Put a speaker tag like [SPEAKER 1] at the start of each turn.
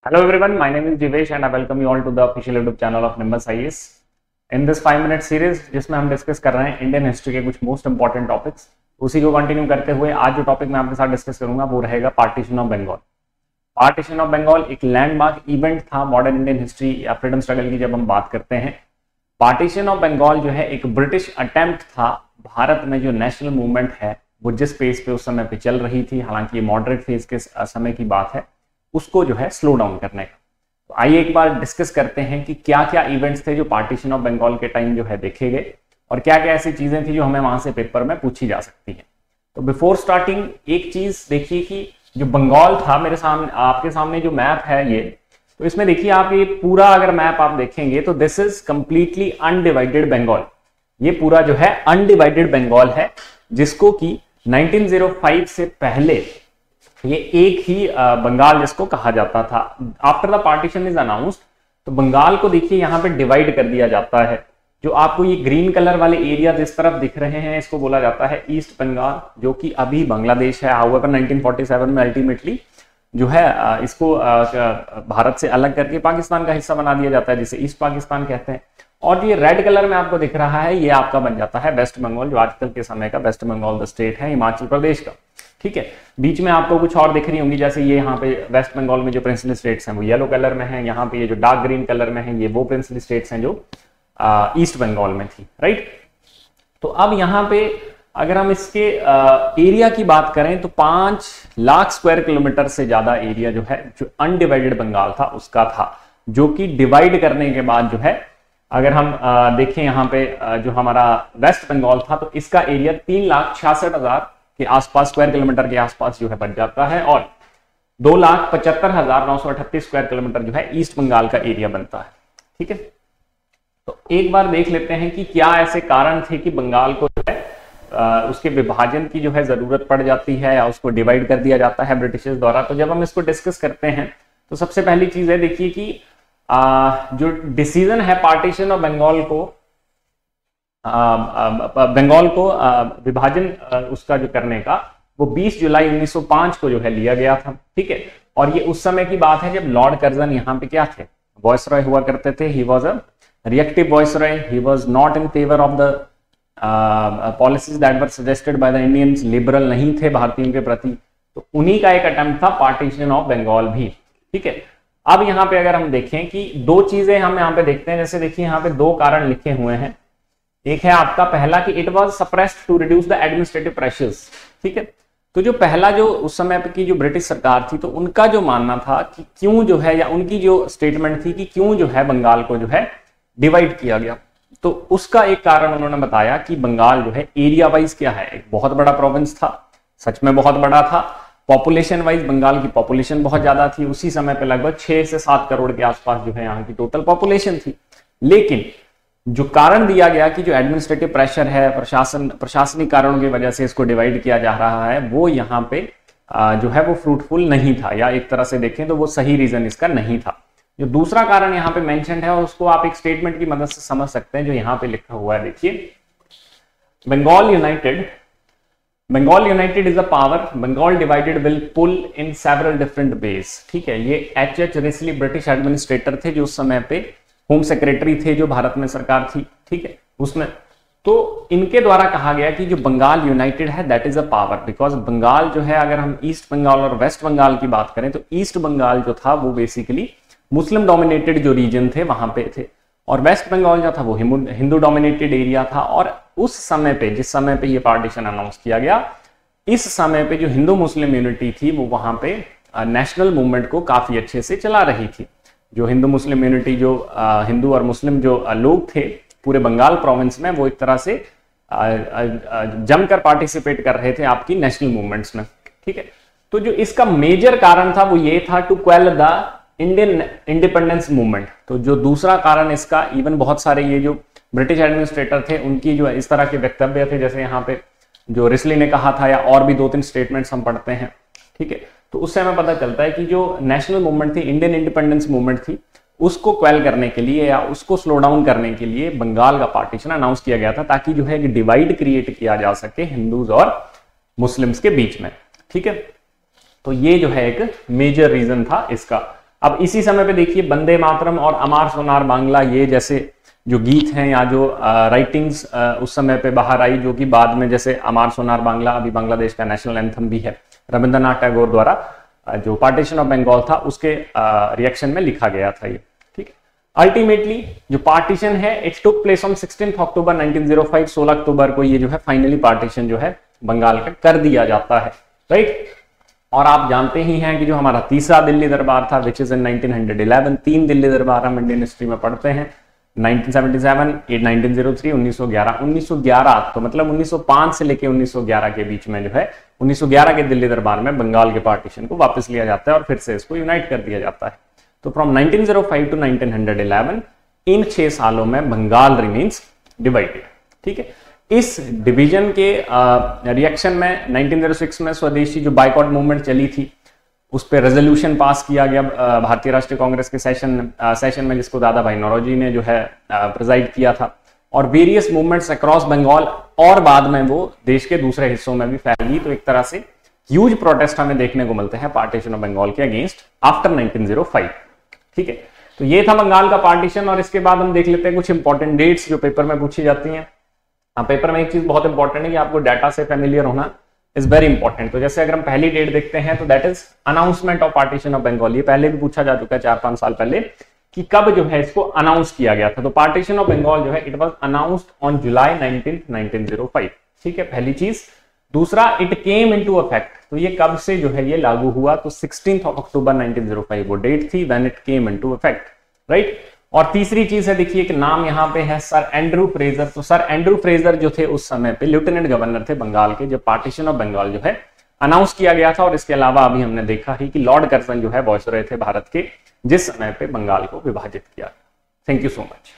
[SPEAKER 1] Hello everyone, my name is Jivesh and I welcome you all to the official YouTube channel of Nimbus IAS. In this 5-minute series जिसमें हम discuss कर रहे हैं Indian history के कुछ most important topics, उसी को continue करते हुए आज जो टॉपिक मैं आपके साथ डिस्कस करूंगा वो रहेगा partition of Bengal. Partition of Bengal एक लैंडमार्क इवेंट था मॉडर्न इंडियन हिस्ट्री या फ्रीडम स्ट्रगल की। जब हम बात करते हैं पार्टीशन ऑफ बंगाल जो है एक ब्रिटिश अटेम्प्ट था भारत में जो नेशनल मूवमेंट है वो जिस फेज पे उस समय पे चल रही थी, हालांकि ये मॉडरेट फेज के समय की बात है, उसको जो है स्लो डाउन करने का। तो आइए एक बार डिस्कस करते हैं कि क्या क्या इवेंट्स थे जो पार्टीशन ऑफ बंगाल के टाइम जो है देखे गए और क्या क्या ऐसी चीजें थी जो हमें वहां से पेपर में पूछी जा सकती है। तो बिफोर स्टार्टिंग एक चीज देखिए कि जो बंगाल था, मेरे सामने आपके सामने जो मैप है ये, तो इसमें देखिए आप ये पूरा अगर मैप आप देखेंगे तो this is completely undivided Bengal. ये पूरा जो है अनडिवाइडेड बंगाल है जिसको कि 1905 से पहले ये एक ही बंगाल जिसको कहा जाता था। After the partition is announced तो बंगाल को देखिए यहाँ पे डिवाइड कर दिया जाता है। जो आपको ये ग्रीन कलर वाले एरिया जिस तरफ दिख रहे हैं इसको बोला जाता है ईस्ट बंगाल, जो कि अभी बांग्लादेश है। हाउएवर 1947 में अल्टीमेटली जो है इसको भारत से अलग करके पाकिस्तान का हिस्सा बना दिया जाता है, जिसे ईस्ट पाकिस्तान कहते हैं। और ये रेड कलर में आपको दिख रहा है ये आपका बन जाता है वेस्ट बंगाल, जो आजकल के समय का वेस्ट बंगाल द स्टेट है, हिमाचल प्रदेश का। ठीक है, बीच में आपको कुछ और दिख रही होंगी, जैसे ये यहाँ पे वेस्ट बंगाल में जो प्रिंसिपल स्टेट्स हैं वो येलो कलर में हैं, यहाँ पे ये जो डार्क ग्रीन कलर में है ये वो प्रिंसिपल स्टेट्स हैं जो ईस्ट बंगाल में थी, राइट। तो अब यहाँ पे अगर हम इसके एरिया की बात करें तो 5 लाख स्क्वायर किलोमीटर से ज्यादा एरिया जो है जो अनडिवाइडेड बंगाल था उसका था, जो कि डिवाइड करने के बाद जो है अगर हम देखें यहाँ पे जो हमारा वेस्ट बंगाल था तो इसका एरिया 3,66,000 के आसपास स्क्वायर किलोमीटर के आसपास जो है बन जाता है और 2,75,938 स्क्वायर किलोमीटर जो है ईस्ट बंगाल का एरिया बनता है। ठीक है, तो एक बार देख लेते हैं कि क्या ऐसे कारण थे कि बंगाल को जो है उसके विभाजन की जो है जरूरत पड़ जाती है या उसको डिवाइड कर दिया जाता है ब्रिटिशर्स द्वारा। तो जब हम इसको डिस्कस करते हैं तो सबसे पहली चीज है, देखिए कि जो डिसीजन है पार्टीशन ऑफ बंगाल को विभाजन उसका जो करने का वो 20 जुलाई 1905 को जो है लिया गया था। ठीक है, और ये उस समय की बात है जब लॉर्ड कर्जन यहाँ पे क्या थे, वॉइसरॉय हुआ करते थे। He was a reactive viceroy, he was not in favour of the policies that were suggested by the Indians, liberal नहीं थे भारतीयों के प्रति। तो उन्हीं का एक अटेम्प्ट था पार्टीशन ऑफ बंगाल भी। ठीक है, अब यहाँ पे अगर हम देखें कि दो चीजें हम यहाँ पे देखते हैं, जैसे देखिए यहाँ पे 2 कारण लिखे हुए हैं। एक है आपका पहला कि it was suppressed to reduce the administrative pressures. ठीक है, तो जो पहला जो उस समय की जो ब्रिटिश सरकार थी तो उनका जो मानना था कि क्यों जो है, या उनकी जो स्टेटमेंट थी कि क्यों जो है बंगाल को जो है डिवाइड किया गया, तो उसका एक कारण उन्होंने बताया कि बंगाल जो है एरिया वाइज क्या है, एक बहुत बड़ा प्रोविंस था, सच में बहुत बड़ा था। पॉपुलेशन वाइज बंगाल की पॉपुलेशन बहुत ज्यादा थी, उसी समय पे लगभग 6 से 7 करोड़ के आसपास जो है यहाँ की टोटल पॉपुलेशन थी। लेकिन जो कारण दिया गया कि जो एडमिनिस्ट्रेटिव प्रेशर है, प्रशासनिक कारणों की वजह से इसको डिवाइड किया जा रहा है, वो यहाँ पे जो है वो फ्रूटफुल नहीं था, या एक तरह से देखें तो वो सही रीजन इसका नहीं था। जो दूसरा कारण यहाँ पे मेंशन्ड है और उसको आप एक स्टेटमेंट की मदद से समझ सकते हैं जो यहाँ पे लिखा हुआ है। देखिए, Bengal united is a power, Bengal divided will pull in several different ways. ठीक है, ये H.H. रिस्ली ब्रिटिश एडमिनिस्ट्रेटर थे जो उस समय पे होम सेक्रेटरी थे जो भारत में सरकार थी। ठीक है, उसमें तो इनके द्वारा कहा गया कि जो बंगाल यूनाइटेड है that is a power, because Bengal जो है, अगर हम ईस्ट बंगाल और वेस्ट बंगाल की बात करें तो ईस्ट बंगाल जो था वो बेसिकली मुस्लिम डोमिनेटेड जो रीजन थे वहां पे थे, और वेस्ट बंगाल जो था वो हिंदू डोमिनेटेड एरिया था। और उस समय पे, जिस समय पे ये पार्टीशन अनाउंस किया गया, इस समय पे जो हिंदू मुस्लिम यूनिटी थी वो वहां पे नेशनल मूवमेंट को काफी अच्छे से चला रही थी। जो हिंदू मुस्लिम यूनिटी, जो हिंदू और मुस्लिम जो लोग थे पूरे बंगाल प्रोविंस में, वो एक तरह से जमकर पार्टिसिपेट कर रहे थे आपकी नेशनल मूवमेंट्स में। ठीक है, तो जो इसका मेजर कारण था वो ये था to quell the Indian independence movement. तो जो दूसरा कारण इसका, इवन बहुत सारे ये जो ब्रिटिश एडमिनिस्ट्रेटर थे उनकी जो इस तरह के वक्तव्य थे, जैसे यहाँ पे जो रिस्ली ने कहा था, या और भी 2-3 स्टेटमेंट्स हम पढ़ते हैं। ठीक है, तो उससे हमें पता चलता है कि जो नेशनल मूवमेंट थी, इंडियन इंडिपेंडेंस मूवमेंट थी, उसको क्वेल करने के लिए या उसको स्लो डाउन करने के लिए बंगाल का पार्टीशन अनाउंस किया गया था, ताकि जो है डिवाइड क्रिएट किया जा सके हिंदूज और मुस्लिम्स के बीच में। ठीक है, तो ये जो है एक मेजर रीजन था इसका। अब इसी समय पे देखिए वंदे मातरम और अमर सोनार बांग्ला ये जैसे जो गीत हैं या जो राइटिंग्स उस समय पे बाहर आई, जो कि बाद में जैसे अमर सोनार बांग्ला अभी बांग्लादेश का नेशनल एंथम भी है, रविंद्रनाथ टैगोर द्वारा जो पार्टीशन ऑफ बंगाल था उसके रिएक्शन में लिखा गया था ये। ठीक है, अल्टीमेटली जो पार्टीशन है इट टुक प्लेस ऑन 16 अक्टूबर 1905, 16 अक्टूबर को ये जो है फाइनली पार्टीशन जो है बंगाल का कर दिया जाता है, राइट। और आप जानते ही हैं कि जो हमारा तीसरा दिल्ली दरबार था विच इज इन 1911, 3 दिल्ली दरबार हम इंडियन हिस्ट्री में पढ़ते हैं, 1977, 1903, 1911। 1911 तो मतलब 1905 से लेके 1911 के बीच में जो है 1911 के दिल्ली दरबार में बंगाल के पार्टीशन को वापस लिया जाता है और फिर से इसको यूनाइट कर दिया जाता है। तो फ्रॉम 1905 टू 1911 इन 6 सालों में बंगाल रिमेन्स डिवाइडेड। ठीक है, इस डिवीजन के रिएक्शन में 1906 में स्वदेशी जो बाइकॉट मूवमेंट चली थी उस पर रेजोल्यूशन पास किया गया भारतीय राष्ट्रीय कांग्रेस के सेशन में, जिसको दादा भाई नौरोजी ने जो है प्रेजाइड किया था, और वेरियस मूवमेंट्स अक्रॉस बंगाल और बाद में वो देश के दूसरे हिस्सों में भी फैल गई। तो एक तरह से ह्यूज प्रोटेस्ट हमें देखने को मिलते हैं पार्टीशन ऑफ बंगाल के अगेंस्ट आफ्टर 1905। ठीक है, तो ये था बंगाल का पार्टीशन। और इसके बाद हम देख लेते हैं कुछ इंपॉर्टेंट डेट्स जो पेपर में पूछी जाती हैं। पेपर में एक चीज बहुत इंपॉर्टेंट है कि आपको डाटा से फेमिलियर होना इज वेरी इंपॉर्टेंट। तो जैसे अगर हम पहली डेट देखते हैं तो that is announcement of partition of Bengal. ये पहले भी पूछा जा चुका है 4-5 साल पहले कि कब जो है इसको अनाउंस किया गया था। तो पार्टीशन ऑफ बंगाल जो है it was announced on July 19, 1905। ठीक है, पहली चीज। दूसरा, इट केम इनटू इफेक्ट। तो ये कब से जो है ये लागू हुआ, तो 16 अक्टूबर 1905 वो डेट थी when it came into effect, right. और तीसरी चीज है, देखिए एक नाम यहाँ पे है सर एंड्रू फ्रेजर। तो सर एंड्रू फ्रेजर जो थे उस समय पे लेफ्टिनेंट गवर्नर थे बंगाल के जब पार्टीशन ऑफ बंगाल जो है अनाउंस किया गया था। और इसके अलावा अभी हमने देखा ही कि लॉर्ड कर्जन जो है वॉइसरॉय थे भारत के जिस समय पे बंगाल को विभाजित किया। Thank you so much.